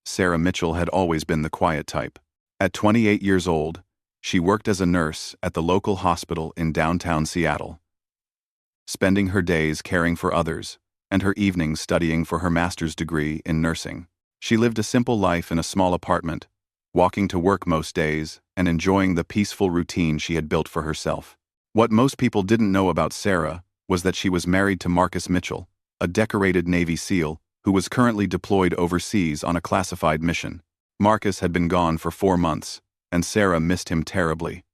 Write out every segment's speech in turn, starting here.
Sarah Mitchell had always been the quiet type. At 28 years old, she worked as a nurse at the local hospital in downtown Seattle, spending her days caring for others and her evenings studying for her master's degree in nursing. She lived a simple life in a small apartment, walking to work most days and enjoying the peaceful routine she had built for herself. What most people didn't know about Sarah was that she was married to Marcus Mitchell, a decorated Navy SEAL who was currently deployed overseas on a classified mission. Marcus had been gone for 4 months, and Sarah missed him terribly.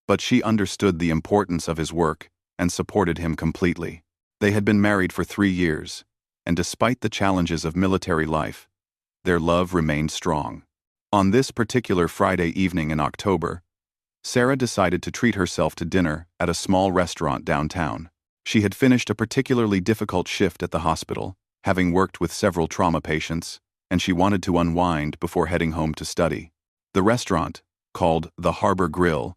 But she understood the importance of his work and supported him completely. They had been married for 3 years, and despite the challenges of military life, their love remained strong. On this particular Friday evening in October, Sarah decided to treat herself to dinner at a small restaurant downtown. She had finished a particularly difficult shift at the hospital, having worked with several trauma patients, and she wanted to unwind before heading home to study. The restaurant, called the Harbor Grill,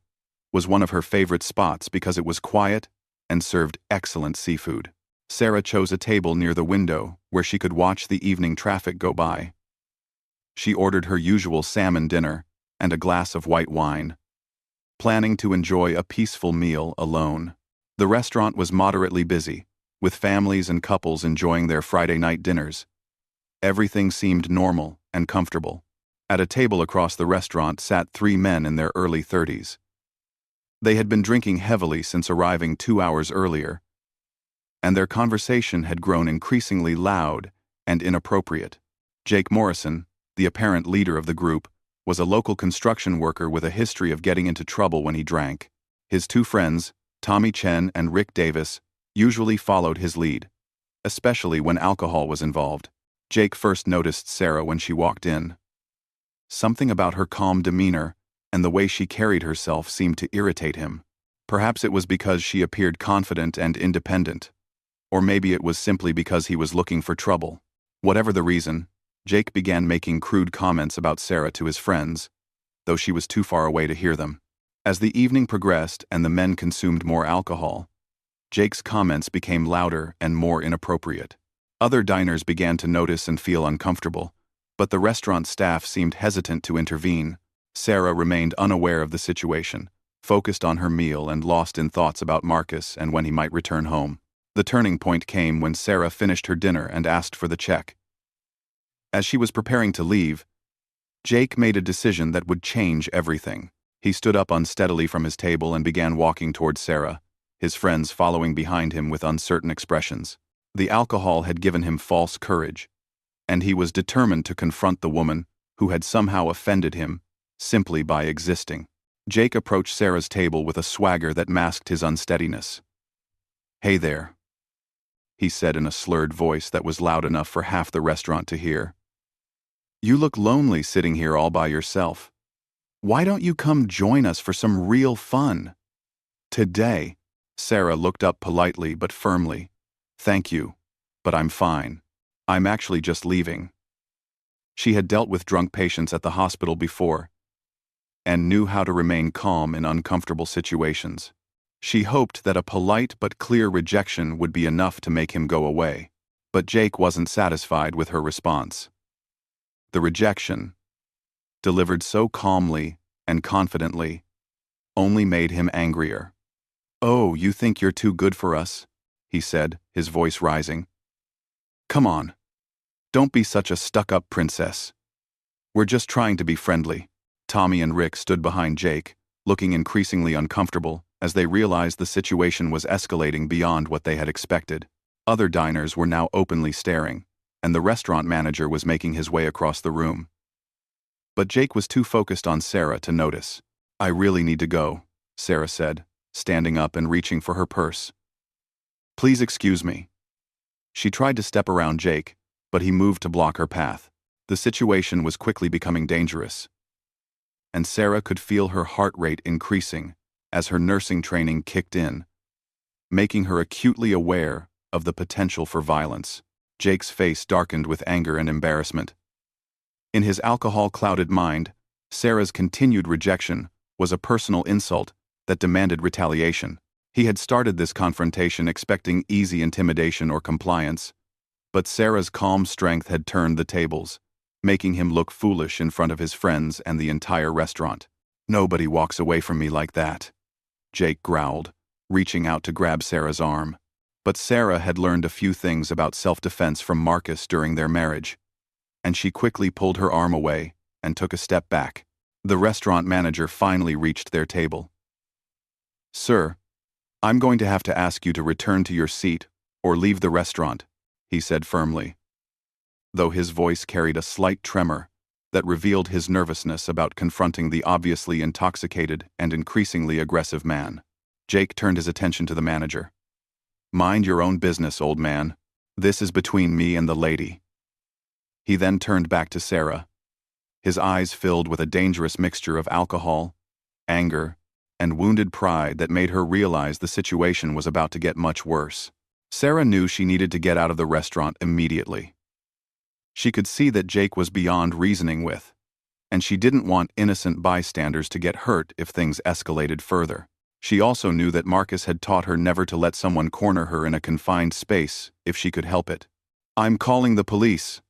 was one of her favorite spots because it was quiet and served excellent seafood. Sarah chose a table near the window where she could watch the evening traffic go by. She ordered her usual salmon dinner and a glass of white wine, planning to enjoy a peaceful meal alone. The restaurant was moderately busy, with families and couples enjoying their Friday night dinners. Everything seemed normal and comfortable. At a table across the restaurant sat 3 men in their early 30s. They had been drinking heavily since arriving 2 hours earlier, and their conversation had grown increasingly loud and inappropriate. Jake Morrison, the apparent leader of the group, was a local construction worker with a history of getting into trouble when he drank. His 2 friends, Tommy Chen and Rick Davis, usually followed his lead, especially when alcohol was involved. Jake first noticed Sarah when she walked in. Something about her calm demeanor and the way she carried herself seemed to irritate him. Perhaps it was because she appeared confident and independent, or maybe it was simply because he was looking for trouble. Whatever the reason, Jake began making crude comments about Sarah to his friends, though she was too far away to hear them. As the evening progressed and the men consumed more alcohol, Jake's comments became louder and more inappropriate. Other diners began to notice and feel uncomfortable, but the restaurant staff seemed hesitant to intervene. Sarah remained unaware of the situation, focused on her meal and lost in thoughts about Marcus and when he might return home. The turning point came when Sarah finished her dinner and asked for the check. As she was preparing to leave, Jake made a decision that would change everything. He stood up unsteadily from his table and began walking towards Sarah, his friends following behind him with uncertain expressions. The alcohol had given him false courage, and he was determined to confront the woman who had somehow offended him simply by existing. Jake approached Sarah's table with a swagger that masked his unsteadiness. "Hey there," he said in a slurred voice that was loud enough for half the restaurant to hear. "You look lonely sitting here all by yourself. Why don't you come join us for some real fun?" "Today," Sarah looked up politely but firmly. "Thank you, but I'm fine. I'm actually just leaving." She had dealt with drunk patients at the hospital before and knew how to remain calm in uncomfortable situations. She hoped that a polite but clear rejection would be enough to make him go away. But Jake wasn't satisfied with her response. The rejection, delivered so calmly and confidently, only made him angrier. "Oh, you think you're too good for us?" he said, his voice rising. "Come on. Don't be such a stuck-up princess. We're just trying to be friendly." Tommy and Rick stood behind Jake, looking increasingly uncomfortable as they realized the situation was escalating beyond what they had expected. Other diners were now openly staring, and the restaurant manager was making his way across the room. But Jake was too focused on Sarah to notice. "I really need to go," Sarah said, standing up and reaching for her purse. "Please excuse me." She tried to step around Jake, but he moved to block her path. The situation was quickly becoming dangerous, and Sarah could feel her heart rate increasing as her nursing training kicked in, making her acutely aware of the potential for violence. Jake's face darkened with anger and embarrassment. In his alcohol-clouded mind, Sarah's continued rejection was a personal insult that demanded retaliation. He had started this confrontation expecting easy intimidation or compliance, but Sarah's calm strength had turned the tables. making him look foolish in front of his friends and the entire restaurant. "Nobody walks away from me like that," Jake growled, reaching out to grab Sarah's arm. But Sarah had learned a few things about self-defense from Marcus during their marriage, and she quickly pulled her arm away and took a step back. The restaurant manager finally reached their table. "Sir, I'm going to have to ask you to return to your seat or leave the restaurant," he said firmly, though his voice carried a slight tremor that revealed his nervousness about confronting the obviously intoxicated and increasingly aggressive man. Jake turned his attention to the manager. "Mind your own business, old man. This is between me and the lady." He then turned back to Sarah, his eyes filled with a dangerous mixture of alcohol, anger, and wounded pride that made her realize the situation was about to get much worse. Sarah knew she needed to get out of the restaurant immediately. She could see that Jake was beyond reasoning with, and she didn't want innocent bystanders to get hurt if things escalated further. She also knew that Marcus had taught her never to let someone corner her in a confined space if she could help it. "I'm calling the police,"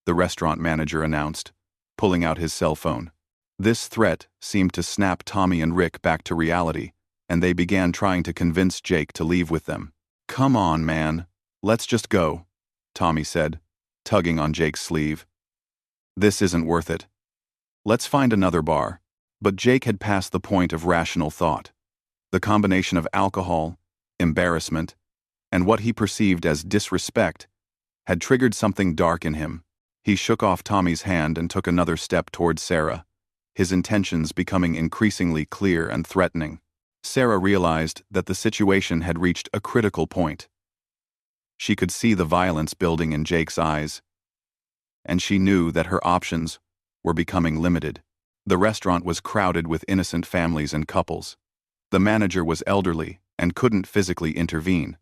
the restaurant manager announced, pulling out his cell phone. This threat seemed to snap Tommy and Rick back to reality, and they began trying to convince Jake to leave with them. "Come on, man. Let's just go," Tommy said, tugging on Jake's sleeve. "This isn't worth it. Let's find another bar." But Jake had passed the point of rational thought. The combination of alcohol, embarrassment, and what he perceived as disrespect had triggered something dark in him. He shook off Tommy's hand and took another step towards Sarah, his intentions becoming increasingly clear and threatening. Sarah realized that the situation had reached a critical point. She could see the violence building in Jake's eyes, and she knew that her options were becoming limited. The restaurant was crowded with innocent families and couples. The manager was elderly and couldn't physically intervene,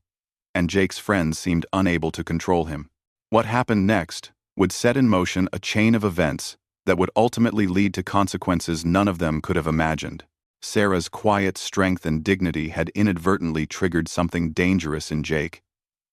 and Jake's friends seemed unable to control him. What happened next would set in motion a chain of events that would ultimately lead to consequences none of them could have imagined. Sarah's quiet strength and dignity had inadvertently triggered something dangerous in Jake,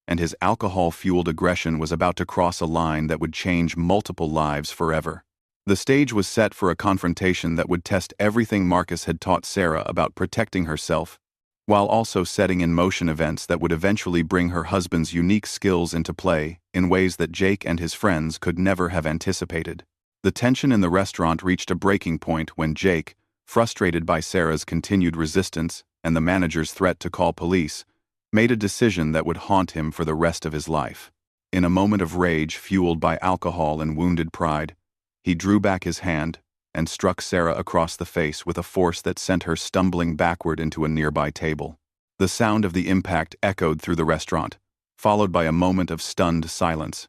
and his alcohol-fueled aggression was about to cross a line that would change multiple lives forever. The stage was set for a confrontation that would test everything Marcus had taught Sarah about protecting herself, while also setting in motion events that would eventually bring her husband's unique skills into play in ways that Jake and his friends could never have anticipated. The tension in the restaurant reached a breaking point when Jake, frustrated by Sarah's continued resistance and the manager's threat to call police, made a decision that would haunt him for the rest of his life. In a moment of rage fueled by alcohol and wounded pride, he drew back his hand and struck Sarah across the face with a force that sent her stumbling backward into a nearby table. The sound of the impact echoed through the restaurant, followed by a moment of stunned silence.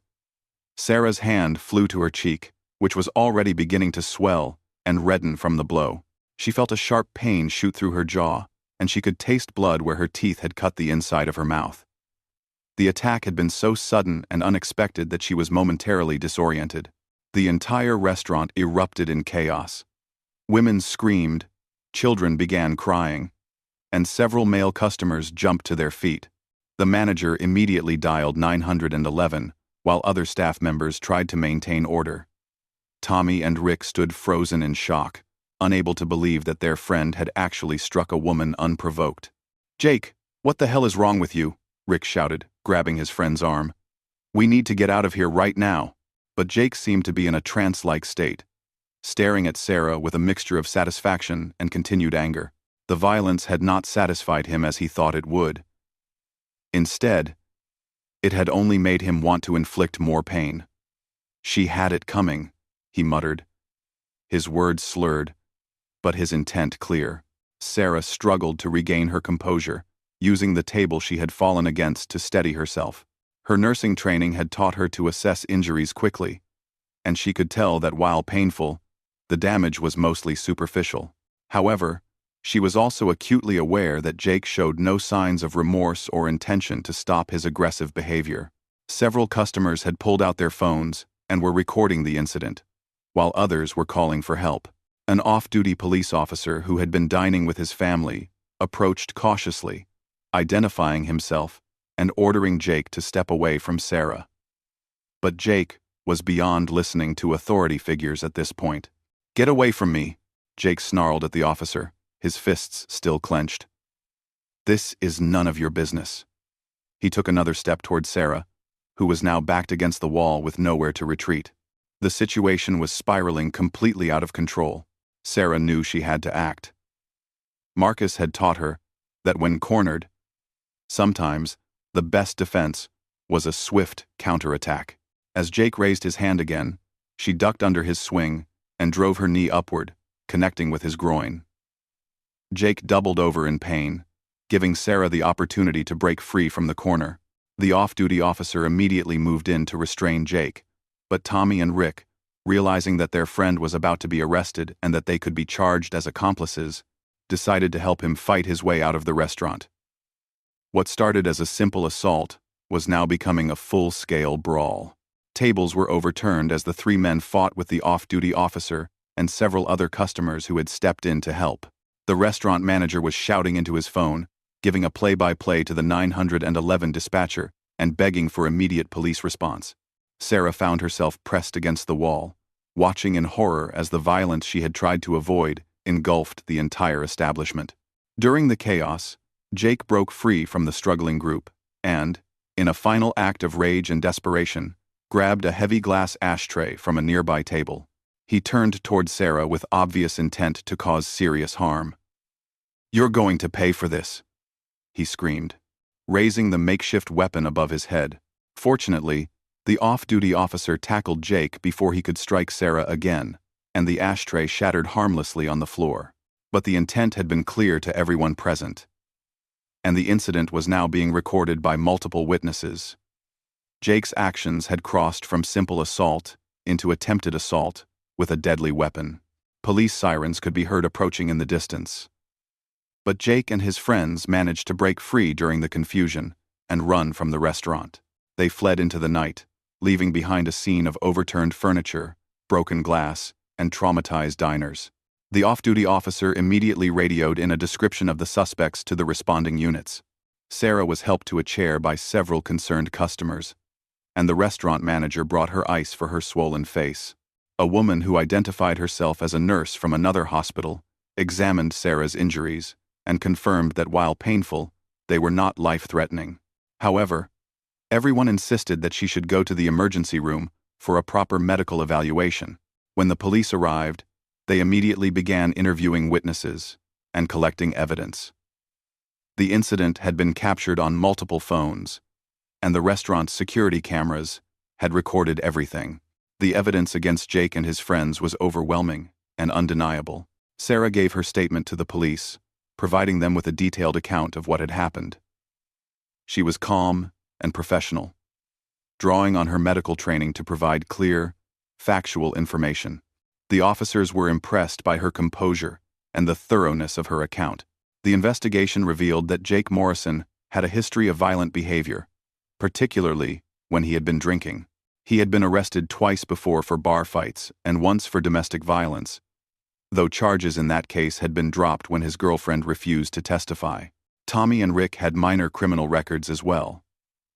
Sarah's hand flew to her cheek, which was already beginning to swell and redden from the blow. She felt a sharp pain shoot through her jaw, and she could taste blood where her teeth had cut the inside of her mouth. The attack had been so sudden and unexpected that she was momentarily disoriented. The entire restaurant erupted in chaos. Women screamed, children began crying, and several male customers jumped to their feet. The manager immediately dialed 911, while other staff members tried to maintain order. Tommy and Rick stood frozen in shock, unable to believe that their friend had actually struck a woman unprovoked. "Jake, what the hell is wrong with you?" Rick shouted, grabbing his friend's arm. "We need to get out of here right now." But Jake seemed to be in a trance-like state, staring at Sarah with a mixture of satisfaction and continued anger. The violence had not satisfied him as he thought it would. Instead, it had only made him want to inflict more pain. "She had it coming," he muttered, his words slurred, but his intent clear. Sarah struggled to regain her composure, using the table she had fallen against to steady herself. Her nursing training had taught her to assess injuries quickly, and she could tell that while painful, the damage was mostly superficial. However, she was also acutely aware that Jake showed no signs of remorse or intention to stop his aggressive behavior. Several customers had pulled out their phones and were recording the incident, while others were calling for help. An off-duty police officer who had been dining with his family approached cautiously, identifying himself and ordering Jake to step away from Sarah. But Jake was beyond listening to authority figures at this point. "Get away from me," Jake snarled at the officer, his fists still clenched. "This is none of your business." He took another step toward Sarah, who was now backed against the wall with nowhere to retreat. The situation was spiraling completely out of control. Sarah knew she had to act. Marcus had taught her that when cornered, sometimes the best defense was a swift counterattack. As Jake raised his hand again, she ducked under his swing and drove her knee upward, connecting with his groin. Jake doubled over in pain, giving Sarah the opportunity to break free from the corner. The off-duty officer immediately moved in to restrain Jake, but Tommy and Rick, realizing that their friend was about to be arrested and that they could be charged as accomplices, decided to help him fight his way out of the restaurant. What started as a simple assault was now becoming a full-scale brawl. Tables were overturned as the three men fought with the off-duty officer and several other customers who had stepped in to help. The restaurant manager was shouting into his phone, giving a play-by-play to the 911 dispatcher and begging for immediate police response. Sarah found herself pressed against the wall, watching in horror as the violence she had tried to avoid engulfed the entire establishment. During the chaos, Jake broke free from the struggling group and, in a final act of rage and desperation, grabbed a heavy glass ashtray from a nearby table. He turned toward Sarah with obvious intent to cause serious harm. "You're going to pay for this," he screamed, raising the makeshift weapon above his head. Fortunately, the off-duty officer tackled Jake before he could strike Sarah again, and the ashtray shattered harmlessly on the floor. But the intent had been clear to everyone present, and the incident was now being recorded by multiple witnesses. Jake's actions had crossed from simple assault into attempted assault with a deadly weapon. Police sirens could be heard approaching in the distance. But Jake and his friends managed to break free during the confusion and run from the restaurant. They fled into the night, leaving behind a scene of overturned furniture, broken glass, and traumatized diners. The off-duty officer immediately radioed in a description of the suspects to the responding units. Sarah was helped to a chair by several concerned customers, and the restaurant manager brought her ice for her swollen face. A woman who identified herself as a nurse from another hospital examined Sarah's injuries and confirmed that while painful, they were not life-threatening. However, everyone insisted that she should go to the emergency room for a proper medical evaluation. When the police arrived, they immediately began interviewing witnesses and collecting evidence. The incident had been captured on multiple phones, and the restaurant's security cameras had recorded everything. The evidence against Jake and his friends was overwhelming and undeniable. Sarah gave her statement to the police, providing them with a detailed account of what had happened. She was calm and professional, drawing on her medical training to provide clear, factual information. The officers were impressed by her composure and the thoroughness of her account. The investigation revealed that Jake Morrison had a history of violent behavior, particularly when he had been drinking. He had been arrested twice before for bar fights and once for domestic violence, though charges in that case had been dropped when his girlfriend refused to testify. Tommy and Rick had minor criminal records as well,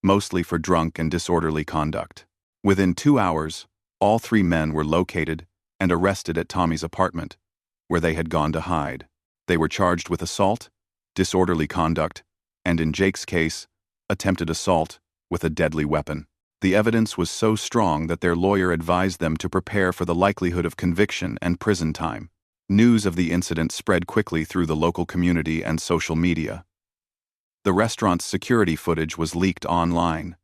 mostly for drunk and disorderly conduct. Within 2 hours, all three men were located and arrested at Tommy's apartment, where they had gone to hide. They were charged with assault, disorderly conduct, and in Jake's case, attempted assault with a deadly weapon. The evidence was so strong that their lawyer advised them to prepare for the likelihood of conviction and prison time. News of the incident spread quickly through the local community and social media. The restaurant's security footage was leaked online,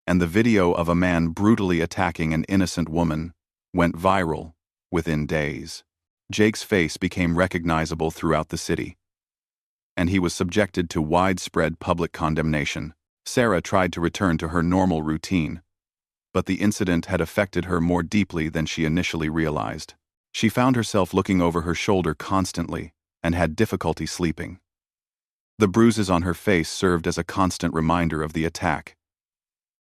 and the video of a man brutally attacking an innocent woman went viral within days. Jake's face became recognizable throughout the city, and he was subjected to widespread public condemnation. Sarah tried to return to her normal routine, but the incident had affected her more deeply than she initially realized. She found herself looking over her shoulder constantly and had difficulty sleeping. The bruises on her face served as a constant reminder of the attack,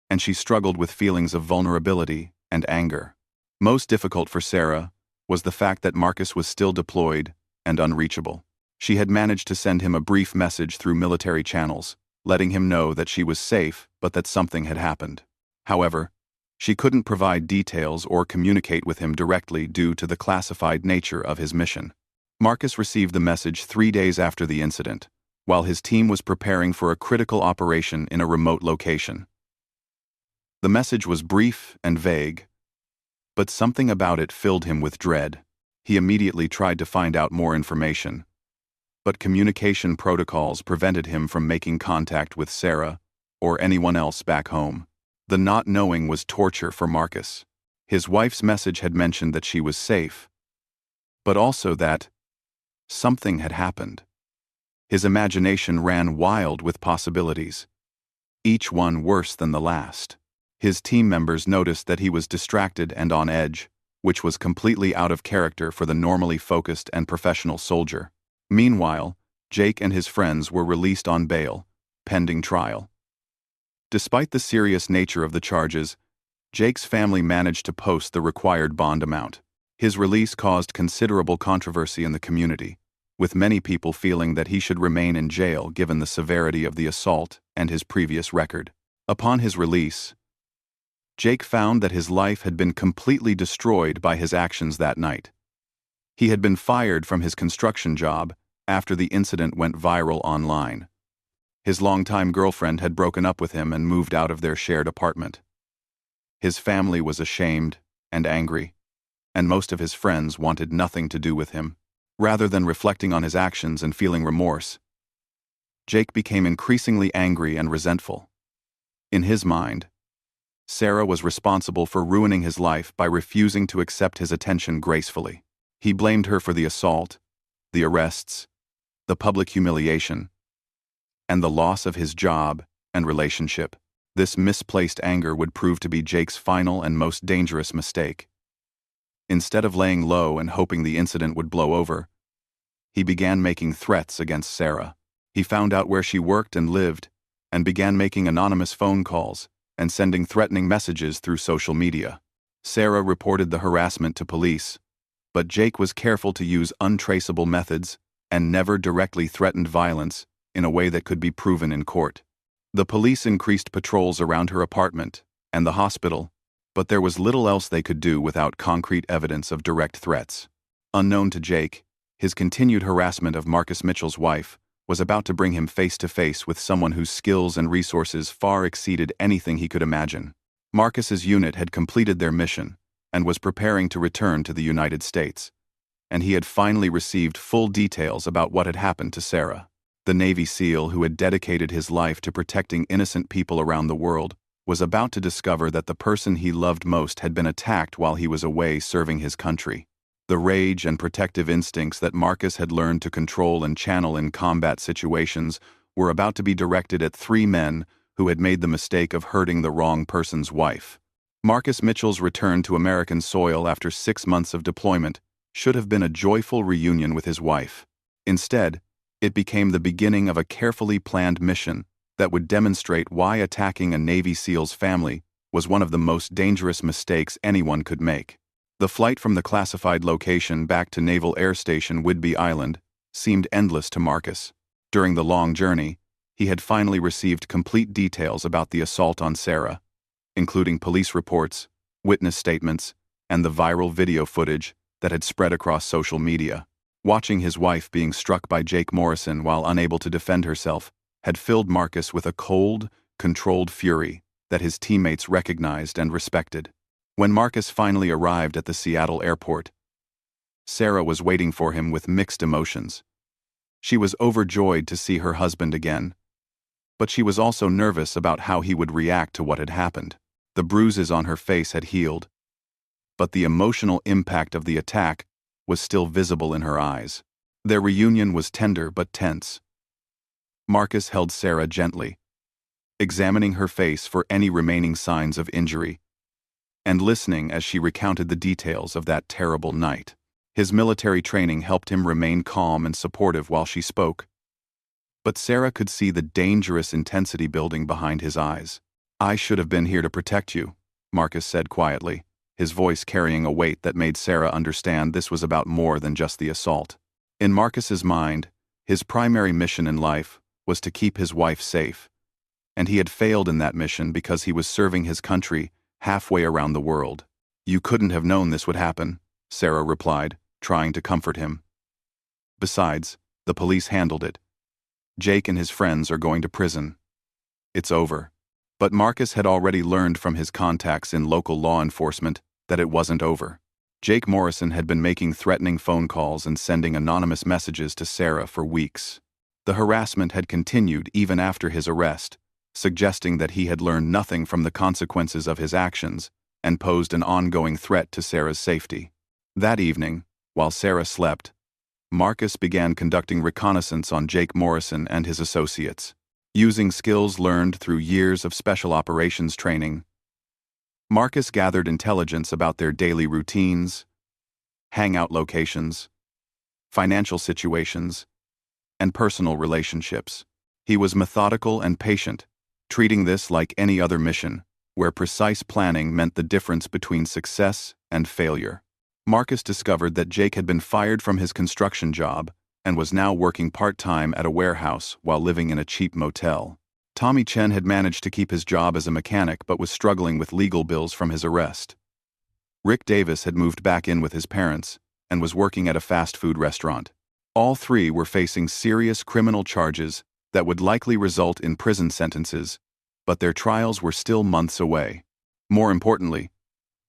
and she struggled with feelings of vulnerability and anger. Most difficult for Sarah was the fact that Marcus was still deployed and unreachable. She had managed to send him a brief message through military channels, letting him know that she was safe but that something had happened. However, She couldn't provide details or communicate with him directly due to the classified nature of his mission. Marcus received the message 3 days after the incident, while his team was preparing for a critical operation in a remote location. The message was brief and vague, but something about it filled him with dread. He immediately tried to find out more information, but communication protocols prevented him from making contact with Sarah or anyone else back home. The not knowing was torture for Marcus. His wife's message had mentioned that she was safe, but also that something had happened. His imagination ran wild with possibilities, each one worse than the last. His team members noticed that he was distracted and on edge, which was completely out of character for the normally focused and professional soldier. Meanwhile, Jake and his friends were released on bail, pending trial. Despite the serious nature of the charges, Jake's family managed to post the required bond amount. His release caused considerable controversy in the community, with many people feeling that he should remain in jail given the severity of the assault and his previous record. Upon his release, Jake found that his life had been completely destroyed by his actions that night. He had been fired from his construction job after the incident went viral online. His longtime girlfriend had broken up with him and moved out of their shared apartment. His family was ashamed and angry, and most of his friends wanted nothing to do with him. Rather than reflecting on his actions and feeling remorse, Jake became increasingly angry and resentful. In his mind, Sarah was responsible for ruining his life by refusing to accept his attention gracefully. He blamed her for the assault, the arrests, the public humiliation, and the loss of his job and relationship. This misplaced anger would prove to be Jake's final and most dangerous mistake. Instead of laying low and hoping the incident would blow over, he began making threats against Sarah. He found out where she worked and lived, and began making anonymous phone calls and sending threatening messages through social media. Sarah reported the harassment to police, but Jake was careful to use untraceable methods and never directly threatened violence in a way that could be proven in court. The police increased patrols around her apartment and the hospital, but there was little else they could do without concrete evidence of direct threats. Unknown to Jake, his continued harassment of Marcus Mitchell's wife was about to bring him face to face with someone whose skills and resources far exceeded anything he could imagine. Marcus's unit had completed their mission and was preparing to return to the United States, and he had finally received full details about what had happened to Sarah. The Navy SEAL who had dedicated his life to protecting innocent people around the world was about to discover that the person he loved most had been attacked while he was away serving his country. The rage and protective instincts that Marcus had learned to control and channel in combat situations were about to be directed at 3 men who had made the mistake of hurting the wrong person's wife. Marcus Mitchell's return to American soil after 6 months of deployment should have been a joyful reunion with his wife. Instead, it became the beginning of a carefully planned mission that would demonstrate why attacking a Navy SEAL's family was one of the most dangerous mistakes anyone could make. The flight from the classified location back to Naval Air Station Whidbey Island seemed endless to Marcus. During the long journey, he had finally received complete details about the assault on Sarah, including police reports, witness statements, and the viral video footage that had spread across social media. Watching his wife being struck by Jake Morrison while unable to defend herself had filled Marcus with a cold, controlled fury that his teammates recognized and respected. When Marcus finally arrived at the Seattle airport, Sarah was waiting for him with mixed emotions. She was overjoyed to see her husband again, but she was also nervous about how he would react to what had happened. The bruises on her face had healed, but the emotional impact of the attack was still visible in her eyes. Their reunion was tender but tense. Marcus held Sarah gently, examining her face for any remaining signs of injury, and listening as she recounted the details of that terrible night. His military training helped him remain calm and supportive while she spoke, but Sarah could see the dangerous intensity building behind his eyes. "I should have been here to protect you," Marcus said quietly, his voice carrying a weight that made Sarah understand this was about more than just the assault. In Marcus's mind, his primary mission in life was to keep his wife safe, and he had failed in that mission because he was serving his country halfway around the world. You couldn't have known this would happen, Sarah replied, trying to comfort him. Besides, the police handled it. Jake and his friends are going to prison. It's over. But Marcus had already learned from his contacts in local law enforcement that it wasn't over. Jake Morrison had been making threatening phone calls and sending anonymous messages to Sarah for weeks. The harassment had continued even after his arrest, suggesting that he had learned nothing from the consequences of his actions and posed an ongoing threat to Sarah's safety. That evening, while Sarah slept, Marcus began conducting reconnaissance on Jake Morrison and his associates. Using skills learned through years of special operations training, Marcus gathered intelligence about their daily routines, hangout locations, financial situations, and personal relationships. He was methodical and patient, treating this like any other mission, where precise planning meant the difference between success and failure. Marcus discovered that Jake had been fired from his construction job and was now working part-time at a warehouse while living in a cheap motel. Tommy Chen had managed to keep his job as a mechanic but was struggling with legal bills from his arrest. Rick Davis had moved back in with his parents and was working at a fast food restaurant. All three were facing serious criminal charges that would likely result in prison sentences, but their trials were still months away. More importantly,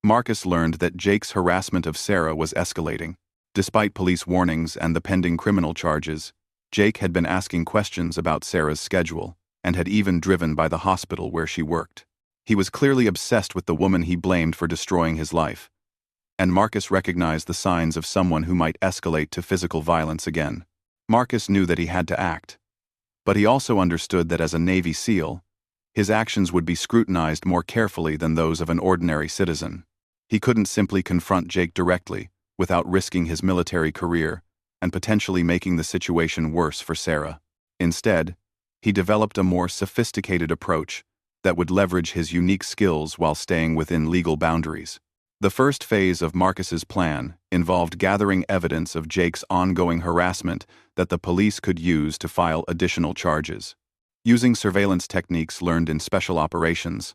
Marcus learned that Jake's harassment of Sarah was escalating. Despite police warnings and the pending criminal charges, Jake had been asking questions about Sarah's schedule and had even driven by the hospital where she worked. He was clearly obsessed with the woman he blamed for destroying his life, and Marcus recognized the signs of someone who might escalate to physical violence again. Marcus knew that he had to act, but he also understood that as a Navy SEAL, his actions would be scrutinized more carefully than those of an ordinary citizen. He couldn't simply confront Jake directly without risking his military career and potentially making the situation worse for Sarah. Instead, he developed a more sophisticated approach that would leverage his unique skills while staying within legal boundaries. The first phase of Marcus's plan involved gathering evidence of Jake's ongoing harassment that the police could use to file additional charges. Using surveillance techniques learned in special operations,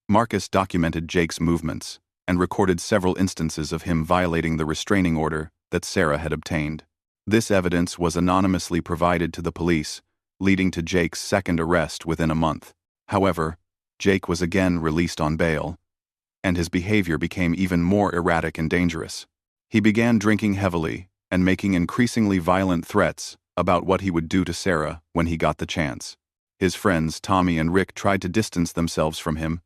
Marcus documented Jake's movements and recorded several instances of him violating the restraining order that Sarah had obtained. This evidence was anonymously provided to the police, leading to Jake's second arrest within a month. However, Jake was again released on bail, and his behavior became even more erratic and dangerous. He began drinking heavily and making increasingly violent threats about what he would do to Sarah when he got the chance. His friends Tommy and Rick tried to distance themselves from him,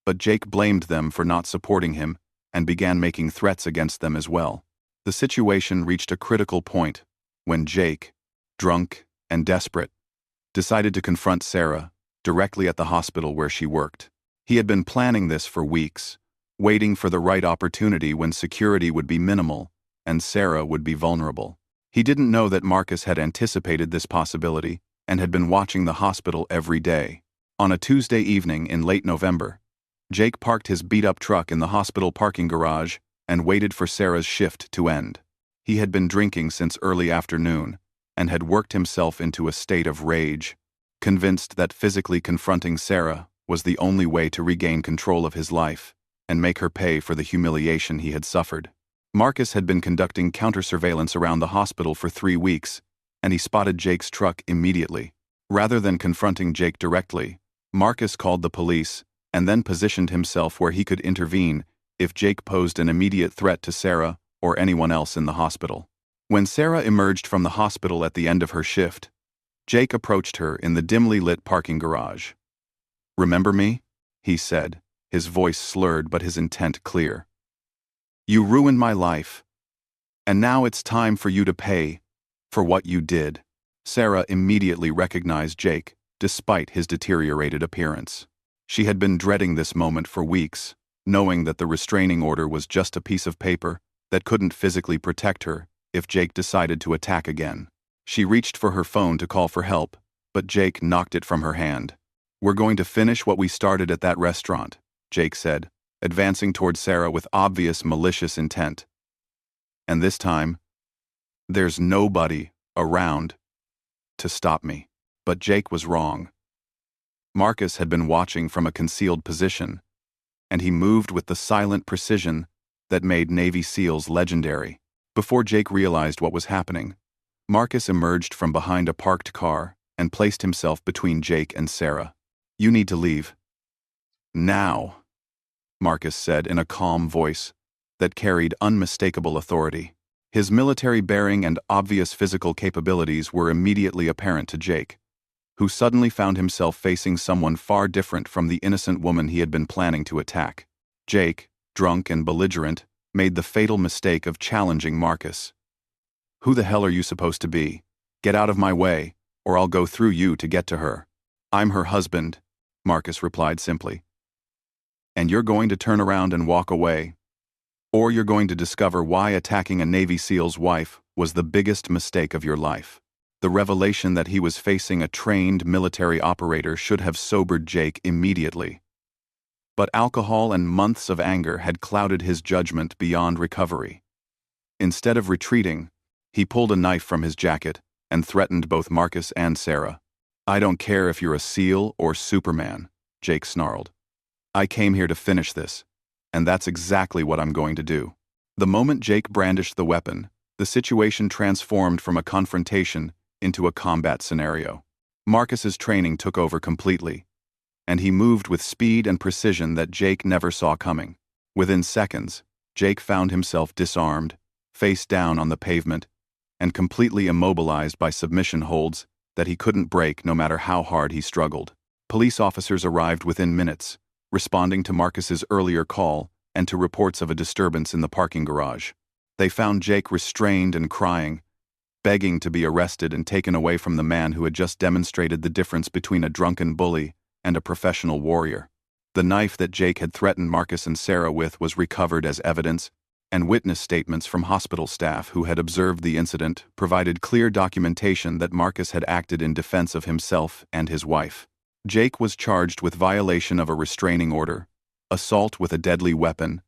but Jake blamed them for not supporting him and began making threats against them as well. The situation reached a critical point when Jake, drunk and desperate, decided to confront Sarah directly at the hospital where she worked. He had been planning this for weeks, waiting for the right opportunity when security would be minimal and Sarah would be vulnerable. He didn't know that Marcus had anticipated this possibility and had been watching the hospital every day. On a Tuesday evening in late November, Jake parked his beat-up truck in the hospital parking garage and waited for Sarah's shift to end. He had been drinking since early afternoon and had worked himself into a state of rage, convinced that physically confronting Sarah was the only way to regain control of his life and make her pay for the humiliation he had suffered. Marcus had been conducting counter-surveillance around the hospital for 3 weeks, and he spotted Jake's truck immediately. Rather than confronting Jake directly, Marcus called the police and then positioned himself where he could intervene if Jake posed an immediate threat to Sarah or anyone else in the hospital. When Sarah emerged from the hospital at the end of her shift, Jake approached her in the dimly lit parking garage. "Remember me?" he said, his voice slurred but his intent clear. "You ruined my life, and now it's time for you to pay for what you did." Sarah immediately recognized Jake, despite his deteriorated appearance. She had been dreading this moment for weeks, knowing that the restraining order was just a piece of paper that couldn't physically protect her if Jake decided to attack again. She reached for her phone to call for help, but Jake knocked it from her hand. "We're going to finish what we started at that restaurant," Jake said, advancing toward Sarah with obvious malicious intent. "And this time, there's nobody around to stop me." But Jake was wrong. Marcus had been watching from a concealed position, and he moved with the silent precision that made Navy SEALs legendary. Before Jake realized what was happening, Marcus emerged from behind a parked car and placed himself between Jake and Sarah. "You need to leave. Now," Marcus said in a calm voice that carried unmistakable authority. His military bearing and obvious physical capabilities were immediately apparent to Jake, who suddenly found himself facing someone far different from the innocent woman he had been planning to attack. Jake, drunk and belligerent, made the fatal mistake of challenging Marcus. "Who the hell are you supposed to be? Get out of my way, or I'll go through you to get to her." "I'm her husband," Marcus replied simply. "And you're going to turn around and walk away, or you're going to discover why attacking a Navy SEAL's wife was the biggest mistake of your life." The revelation that he was facing a trained military operator should have sobered Jake immediately. But alcohol and months of anger had clouded his judgment beyond recovery. Instead of retreating, he pulled a knife from his jacket and threatened both Marcus and Sarah. "I don't care if you're a SEAL or Superman," Jake snarled. "I came here to finish this, and that's exactly what I'm going to do." The moment Jake brandished the weapon, the situation transformed from a confrontation into a combat scenario. Marcus's training took over completely, and he moved with speed and precision that Jake never saw coming. Within seconds, Jake found himself disarmed, face down on the pavement, and completely immobilized by submission holds that he couldn't break no matter how hard he struggled. Police officers arrived within minutes, responding to Marcus's earlier call and to reports of a disturbance in the parking garage. They found Jake restrained and crying, begging to be arrested and taken away from the man who had just demonstrated the difference between a drunken bully and a professional warrior. The knife that Jake had threatened Marcus and Sarah with was recovered as evidence, and witness statements from hospital staff who had observed the incident provided clear documentation that Marcus had acted in defense of himself and his wife. Jake was charged with violation of a restraining order, assault with a deadly weapon,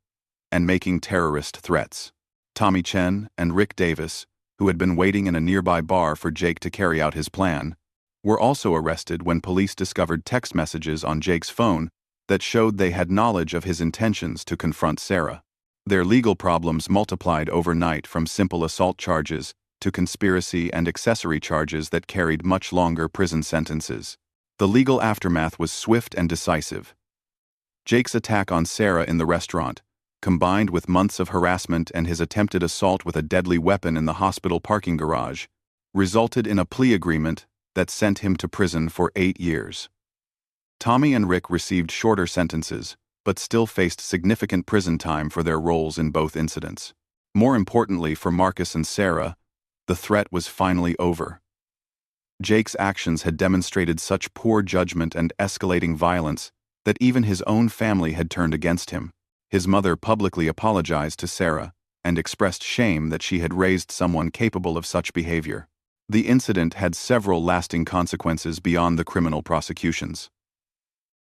and making terrorist threats. Tommy Chen and Rick Davis, who had been waiting in a nearby bar for Jake to carry out his plan, were also arrested when police discovered text messages on Jake's phone that showed they had knowledge of his intentions to confront Sarah. Their legal problems multiplied overnight from simple assault charges to conspiracy and accessory charges that carried much longer prison sentences. The legal aftermath was swift and decisive. Jake's attack on Sarah in the restaurant, combined with months of harassment and his attempted assault with a deadly weapon in the hospital parking garage, resulted in a plea agreement that sent him to prison for 8 years. Tommy and Rick received shorter sentences, but still faced significant prison time for their roles in both incidents. More importantly for Marcus and Sarah, the threat was finally over. Jake's actions had demonstrated such poor judgment and escalating violence that even his own family had turned against him. His mother publicly apologized to Sarah and expressed shame that she had raised someone capable of such behavior. The incident had several lasting consequences beyond the criminal prosecutions.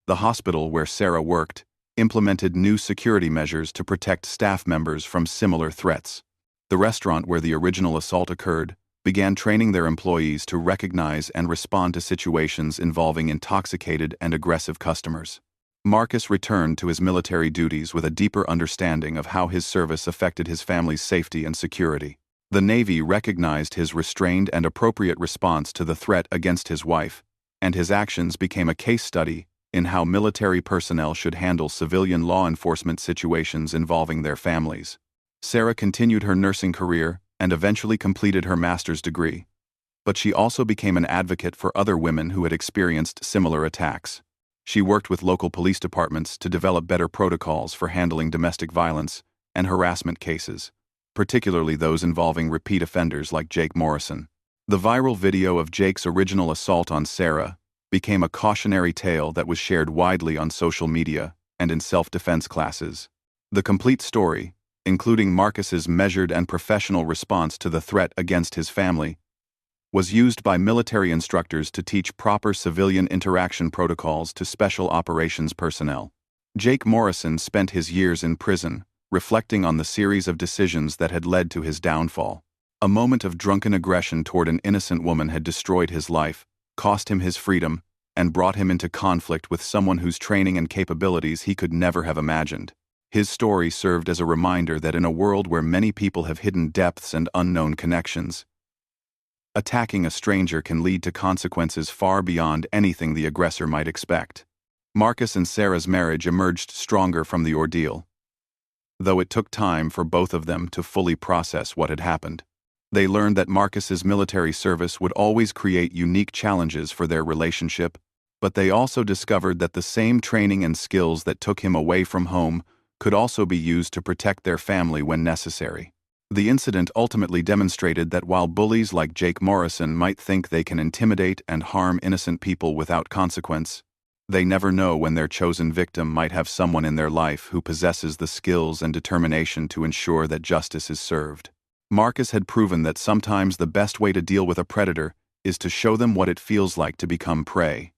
The hospital where Sarah worked implemented new security measures to protect staff members from similar threats. The restaurant where the original assault occurred began training their employees to recognize and respond to situations involving intoxicated and aggressive customers. Marcus returned to his military duties with a deeper understanding of how his service affected his family's safety and security. The Navy recognized his restrained and appropriate response to the threat against his wife, and his actions became a case study in how military personnel should handle civilian law enforcement situations involving their families. Sarah continued her nursing career and eventually completed her master's degree, but she also became an advocate for other women who had experienced similar attacks. She worked with local police departments to develop better protocols for handling domestic violence and harassment cases, particularly those involving repeat offenders like Jake Morrison. The viral video of Jake's original assault on Sarah became a cautionary tale that was shared widely on social media and in self-defense classes. The complete story, including Marcus's measured and professional response to the threat against his family, was used by military instructors to teach proper civilian interaction protocols to special operations personnel. Jake Morrison spent his years in prison, reflecting on the series of decisions that had led to his downfall. A moment of drunken aggression toward an innocent woman had destroyed his life, cost him his freedom, and brought him into conflict with someone whose training and capabilities he could never have imagined. His story served as a reminder that in a world where many people have hidden depths and unknown connections, attacking a stranger can lead to consequences far beyond anything the aggressor might expect. Marcus and Sarah's marriage emerged stronger from the ordeal, though it took time for both of them to fully process what had happened. They learned that Marcus's military service would always create unique challenges for their relationship, but they also discovered that the same training and skills that took him away from home could also be used to protect their family when necessary. The incident ultimately demonstrated that while bullies like Jake Morrison might think they can intimidate and harm innocent people without consequence, they never know when their chosen victim might have someone in their life who possesses the skills and determination to ensure that justice is served. Marcus had proven that sometimes the best way to deal with a predator is to show them what it feels like to become prey.